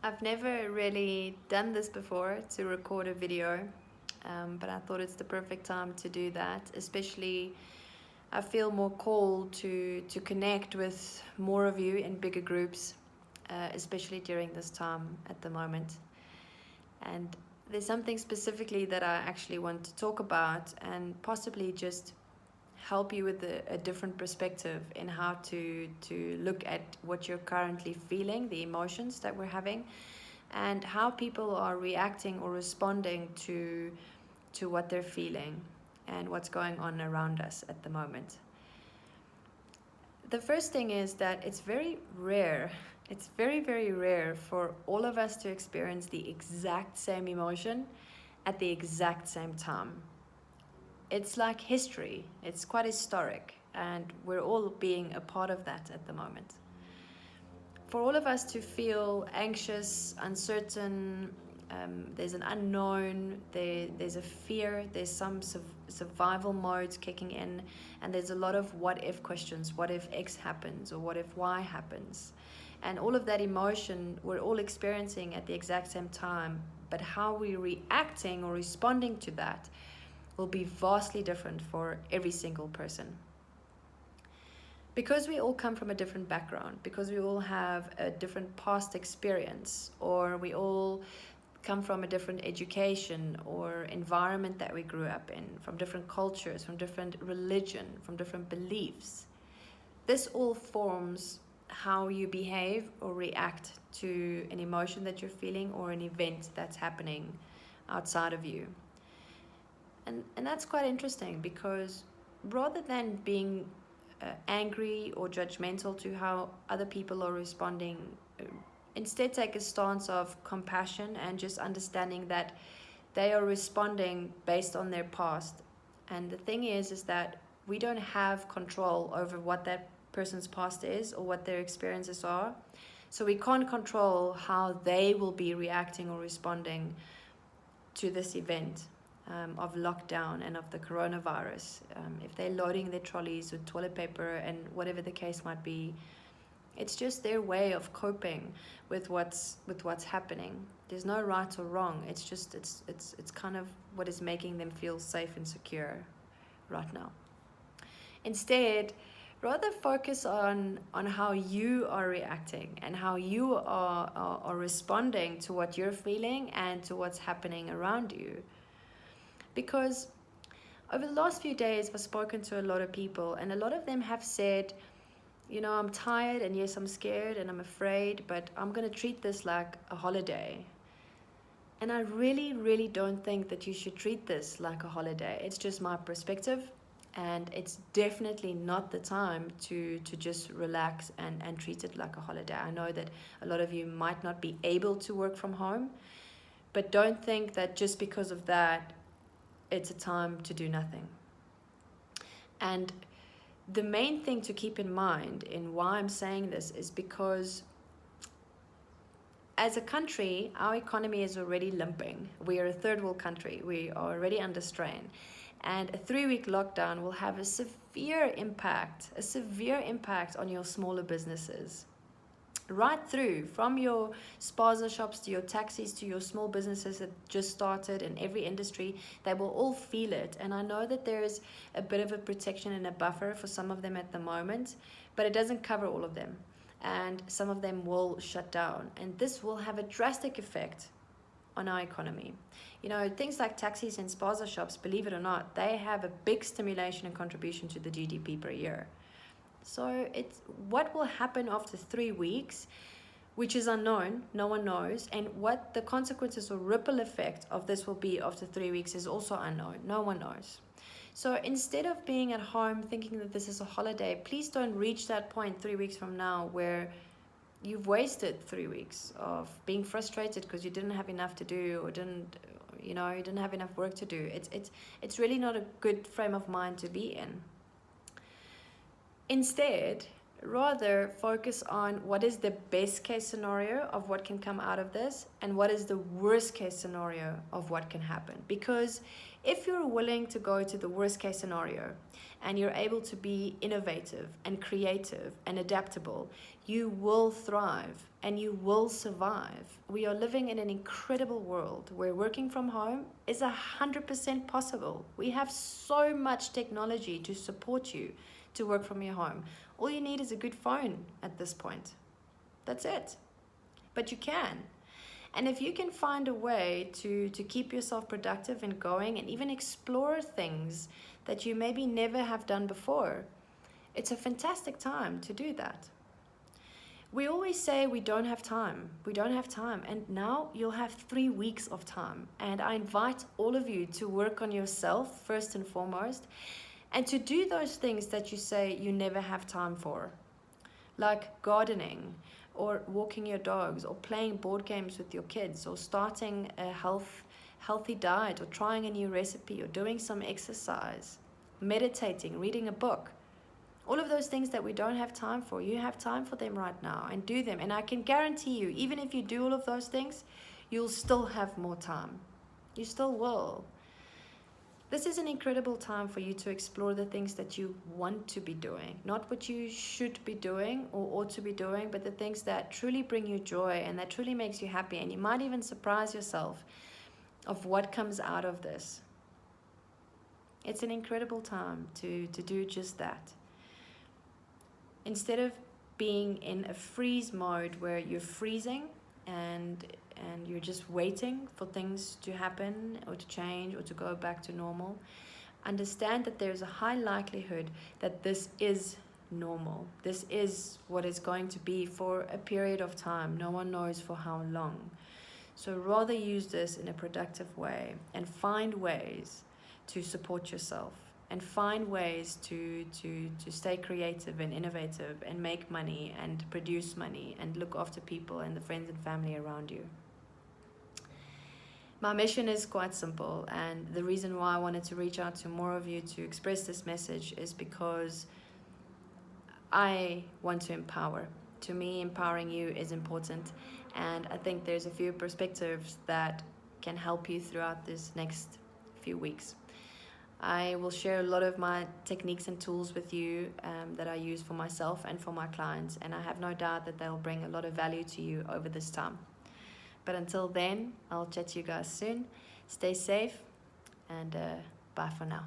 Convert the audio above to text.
I've never really done this before, to record a video, but I thought it's the perfect time to do that. Especially, I feel more called to connect with more of you in bigger groups, especially during this time at the moment. And there's something specifically that I actually want to talk about and possibly just help you with a different perspective in how to look at what you're currently feeling, the emotions that we're having, and how people are reacting or responding to what they're feeling and what's going on around us at the moment. The first thing is that it's very rare, it's very, very rare for all of us to experience the exact same emotion at the exact same time. It's like history, it's quite historic, and we're all being a part of that at the moment. For all of us to feel anxious, uncertain, there's an unknown, there's a fear, there's some survival modes kicking in, and there's a lot of what if questions. What if X happens, or what if Y happens? And all of that emotion we're all experiencing at the exact same time, but how we're reacting or responding to that will be vastly different for every single person. Because we all come from a different background, because we all have a different past experience, or we all come from a different education or environment that we grew up in, from different cultures, from different religion, from different beliefs, this all forms how you behave or react to an emotion that you're feeling or an event that's happening outside of you. And that's quite interesting, because rather than being angry or judgmental to how other people are responding, instead take a stance of compassion and just understanding that they are responding based on their past. And the thing is that we don't have control over what that person's past is or what their experiences are. So we can't control how they will be reacting or responding to this event of lockdown and of the coronavirus. If they're loading their trolleys with toilet paper and whatever the case might be, it's just their way of coping with what's happening. There's no right or wrong. It's just it's kind of what is making them feel safe and secure right now. Instead, rather focus on how you are reacting and how you are responding to what you're feeling and to what's happening around you. Because over the last few days, I've spoken to a lot of people, and a lot of them have said, I'm tired, and yes, I'm scared and I'm afraid, but I'm going to treat this like a holiday. And I really, really don't think that you should treat this like a holiday. It's just my perspective, and it's definitely not the time to just relax and treat it like a holiday. I know that a lot of you might not be able to work from home, but don't think that just because of that, it's a time to do nothing. And the main thing to keep in mind in why I'm saying this is because as a country, our economy is already limping. We are a third world country. We are already under strain. And a 3-week lockdown will have a severe impact on your smaller businesses. Right through, from your spaza shops to your taxis to your small businesses that just started in every industry, they will all feel it. And I know that there is a bit of a protection and a buffer for some of them at the moment, but it doesn't cover all of them. And some of them will shut down. And this will have a drastic effect on our economy. Things like taxis and spaza shops, believe it or not, they have a big stimulation and contribution to the GDP per year. So it's what will happen after 3 weeks, which is unknown, no one knows, and what the consequences or ripple effect of this will be after 3 weeks is also unknown, no one knows. So instead of being at home thinking that this is a holiday, please don't reach that point 3 weeks from now where you've wasted 3 weeks of being frustrated because you didn't have enough to do, or you didn't have enough work to do. It's really not a good frame of mind to be in. Instead, rather focus on what is the best case scenario of what can come out of this and what is the worst case scenario of what can happen. Because if you're willing to go to the worst case scenario and you're able to be innovative and creative and adaptable, you will thrive and you will survive. We are living in an incredible world where working from home is 100% possible. We have so much technology to support you to work from your home. All you need is a good phone at this point. That's it. But you can. And if you can find a way to keep yourself productive and going and even explore things that you maybe never have done before, it's a fantastic time to do that. We always say we don't have time. We don't have time. And now you'll have 3 weeks of time. And I invite all of you to work on yourself first and foremost, and to do those things that you say you never have time for, like gardening, or walking your dogs, or playing board games with your kids, or starting a healthy diet, or trying a new recipe, or doing some exercise, meditating, reading a book. All of those things that we don't have time for, you have time for them right now, and do them. And I can guarantee you, even if you do all of those things, you'll still have more time. You still will. This is an incredible time for you to explore the things that you want to be doing, not what you should be doing or ought to be doing, but the things that truly bring you joy and that truly makes you happy. And you might even surprise yourself of what comes out of this. It's an incredible time to do just that. Instead of being in a freeze mode where you're freezing and you're just waiting for things to happen or to change or to go back to normal, understand that there's a high likelihood that this is normal. This is what it's going to be for a period of time. No one knows for how long. So rather use this in a productive way and find ways to support yourself, and find ways to stay creative and innovative and make money and produce money and look after people and the friends and family around you. My mission is quite simple, and the reason why I wanted to reach out to more of you to express this message is because I want to empower. To me, empowering you is important, and I think there's a few perspectives that can help you throughout this next few weeks. I will share a lot of my techniques and tools with you that I use for myself and for my clients, and I have no doubt that they'll bring a lot of value to you over this time. But until then, I'll chat to you guys soon. Stay safe, and bye for now.